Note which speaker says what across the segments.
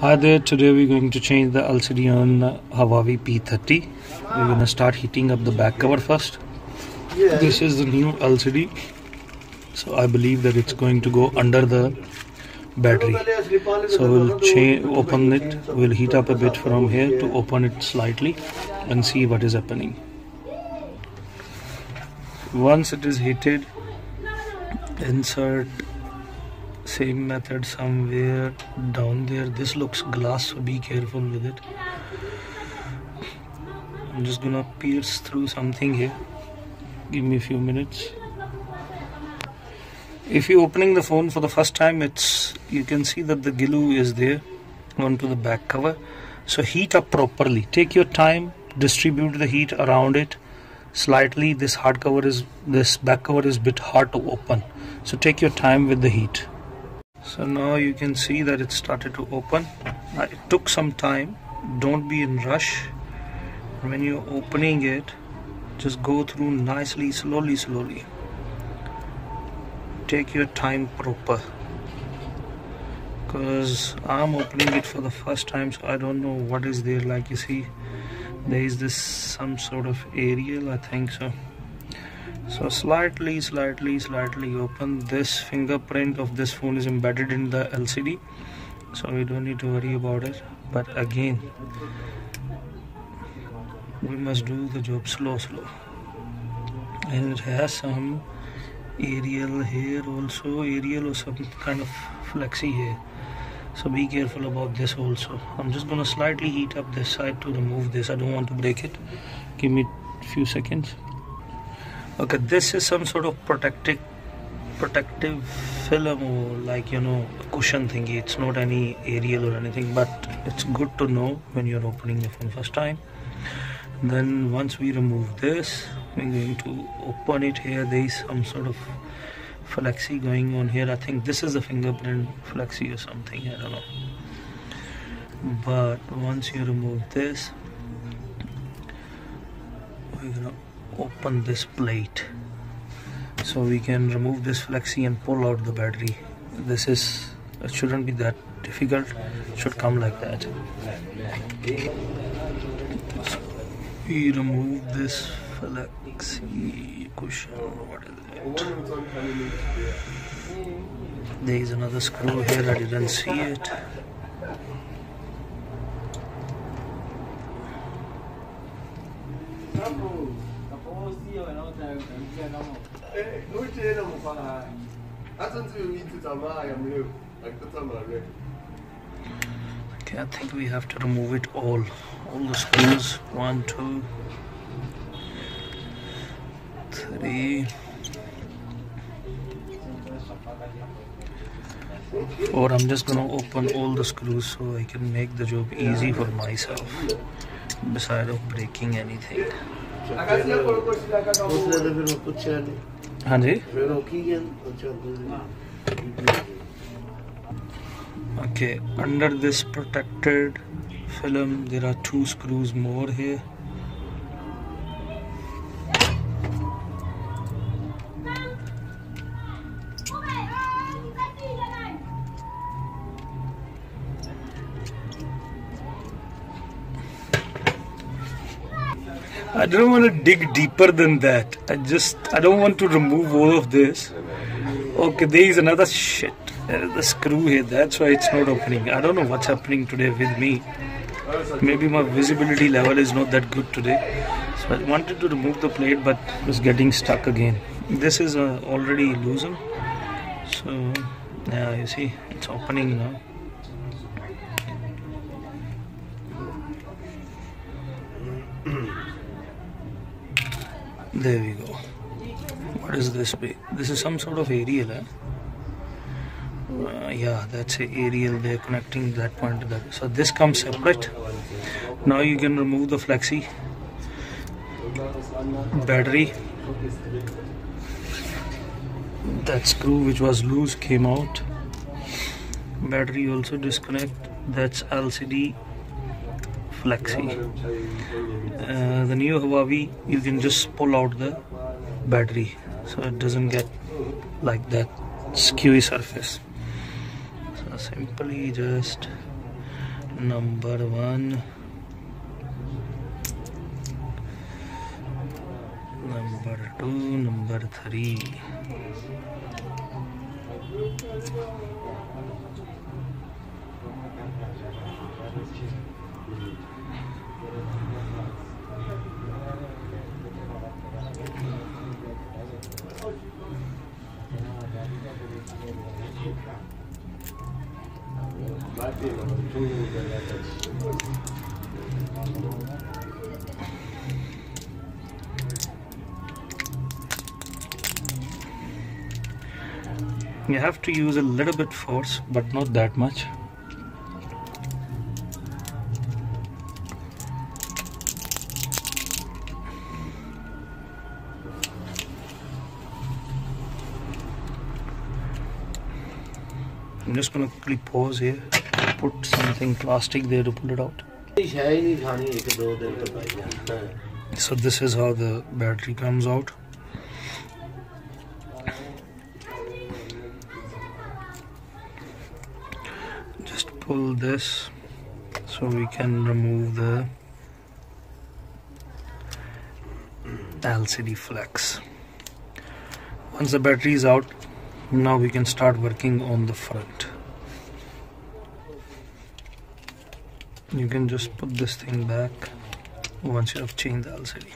Speaker 1: Hi there, today we're going to change the LCD on Huawei P30. We're going to start heating up the back cover first. This is the new LCD, so I believe that it's going to go under the battery. So we'll open it, we'll heat up a bit from here to open it slightly and see what is happening. Once it is heated, insert same method somewhere down there. This looks glass, so be careful with it. I'm just gonna pierce through something here. Give me a few minutes. If you're opening the phone for the first time, you can see that the glue is there onto the back cover. So heat up properly. Take your time, distribute the heat around it slightly. This back cover is a bit hard to open, so take your time with the heat. So now you can see that it started to open. It took some time. Don't be in rush. When you're opening it, just go through nicely, slowly. Take your time proper, because I'm opening it for the first time, so I don't know what is there. Like you see, there is this some sort of aerial, I think so. So slightly open. This fingerprint of this phone is embedded in the LCD, so we don't need to worry about it. But again, we must do the job slow. And it has some aerial here also, aerial or some kind of flexi here, so be careful about this also. I'm just gonna slightly heat up this side to remove this. I don't want to break it. Give me a few seconds. Okay, this is some sort of protective film, or like, you know, cushion thingy. It's not any aerial or anything, but it's good to know when you're opening the phone first time. Then once we remove this, we're going to open it. Here there is some sort of flexi going on here. I think this is the fingerprint flexi or something, I don't know. But once you remove this, we're gonna open this plate, so we can remove this flexi and pull out the battery. It shouldn't be that difficult. It should come like that. So we remove this flexi cushion. What is it? There is another screw here, I didn't see it. Okay, I think we have to remove it all the screws. 1, 2, 3, 4. I'm just gonna open all the screws so I can make the job easy for myself, beside of breaking anything. Okay, under this protected film there are 2 screws more here. I don't want to dig deeper than that. I don't want to remove all of this. Okay, there is another shit. There is the screw here. That's why it's not opening. I don't know what's happening today with me. Maybe my visibility level is not that good today. So I wanted to remove the plate, but it was getting stuck again. This is already loosened. So yeah, you see, it's opening now. There we go. What is this? This is some sort of aerial, eh? Yeah, that's an aerial. They're connecting that point to that. So this comes separate. Now you can remove the flexi. Battery. That screw which was loose came out. Battery also disconnect. That's LCD flexi. The new Huawei, you can just pull out the battery, so it doesn't get like that skewy surface. So simply just number 1, number 2, number 3. You have to use a little bit force, but not that much. I'm just gonna quickly pause here, put something plastic there to pull it out. So this is how the battery comes out. Just pull this so we can remove the LCD flex. Once the battery is out, now we can start working on the front. You can just put this thing back once you have changed the LCD.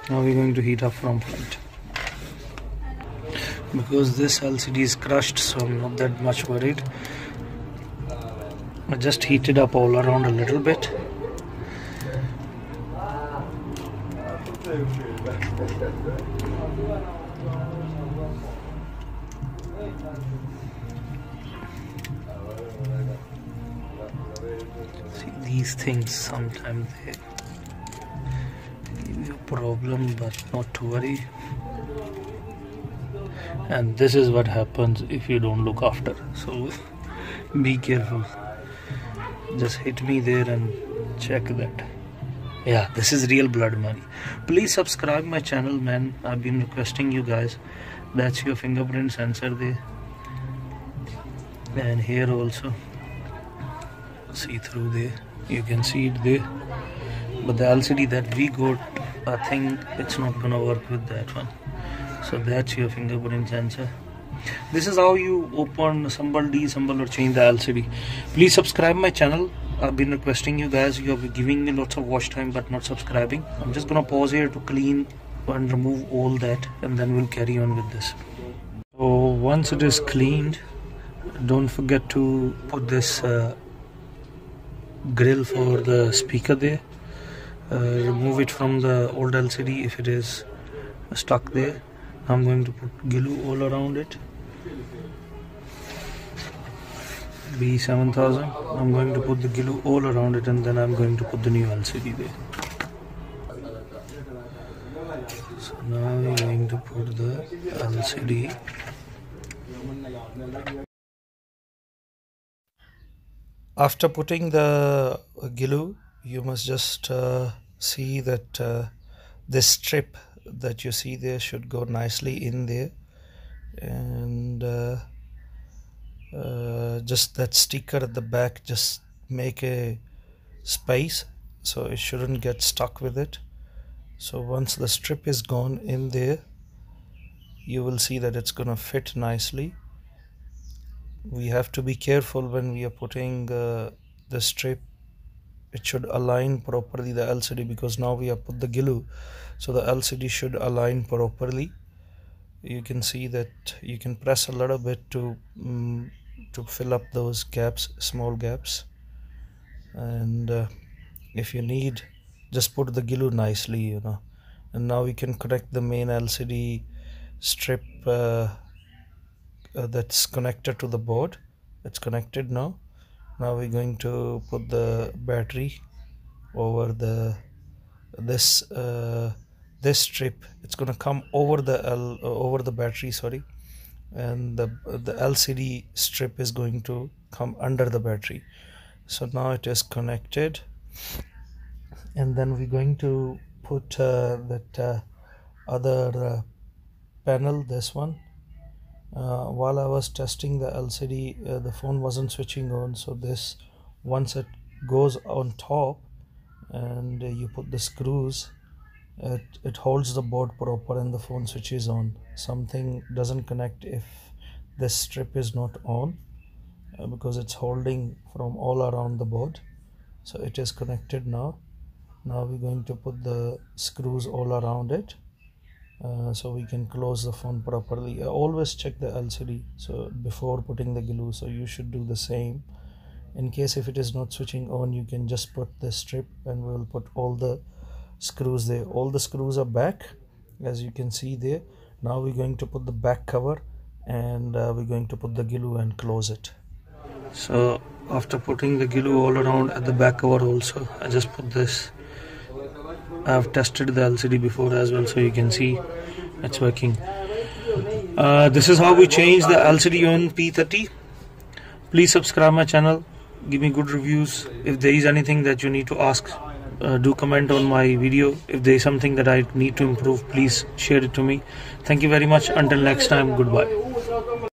Speaker 1: Now we're going to heat up from front. Because this LCD is crushed, so I'm not that much worried. I just heat it up all around a little bit. See, these things sometimes they give you a problem, but not to worry. And this is what happens if you don't look after, so be careful. Just hit me there and check that. Yeah, this is real blood money. Please subscribe my channel, man. I've been requesting you guys. That's your fingerprint sensor there, and here also, see through there, you can see it there. But the LCD that we got, I think it's not gonna work with that one. So that's your fingerprint sensor. This is how you open, assemble, deassemble or change the LCD. Please subscribe my channel. I've been requesting you guys. You have giving me lots of watch time but not subscribing. I'm just gonna pause here to clean and remove all that, and then we'll carry on with this. So once it is cleaned, don't forget to put this grill for the speaker there. Remove it from the old LCD if it is stuck there. I'm going to put glue all around it. B7000. I'm going to put the glue all around it, and then I'm going to put the new LCD there. So now we're going to put the LCD. After putting the glue, you must just see that this strip that you see there should go nicely in there, and just that sticker at the back, just make a space so it shouldn't get stuck with it. So once the strip is gone in there, you will see that it's gonna fit nicely. We have to be careful when we are putting the strip. It should align properly, the LCD, because now we have put the glue, so the LCD should align properly. You can see that you can press a little bit to fill up those gaps, small gaps, and if you need, just put the glue nicely, you know. And now we can connect the main LCD strip that's connected to the board. It's connected now. Now we're going to put the battery over this strip. It's gonna come over the battery, sorry, and the LCD strip is going to come under the battery. So now it is connected, and then we're going to put that other panel, this one. While I was testing the LCD, the phone wasn't switching on, so this once it goes on top and you put the screws, it holds the board proper and the phone switches on. Something doesn't connect if this strip is not on, because it's holding from all around the board. So it is connected now. Now we're going to put the screws all around it, so we can close the phone properly. Always check the LCD so before putting the glue, so you should do the same. In case if it is not switching on, you can just put the strip and we'll put all the screws there. All the screws are back, as you can see there. Now we're going to put the back cover and we're going to put the glue and close it. So after putting the glue all around at the back cover also, I just put this. I've tested the LCD before as well, so you can see it's working. This is how we change the LCD on P30. Please subscribe my channel, give me good reviews. If there is anything that you need to ask, do comment on my video. If there is something that I need to improve, please share it to me. Thank you very much. Until next time, goodbye.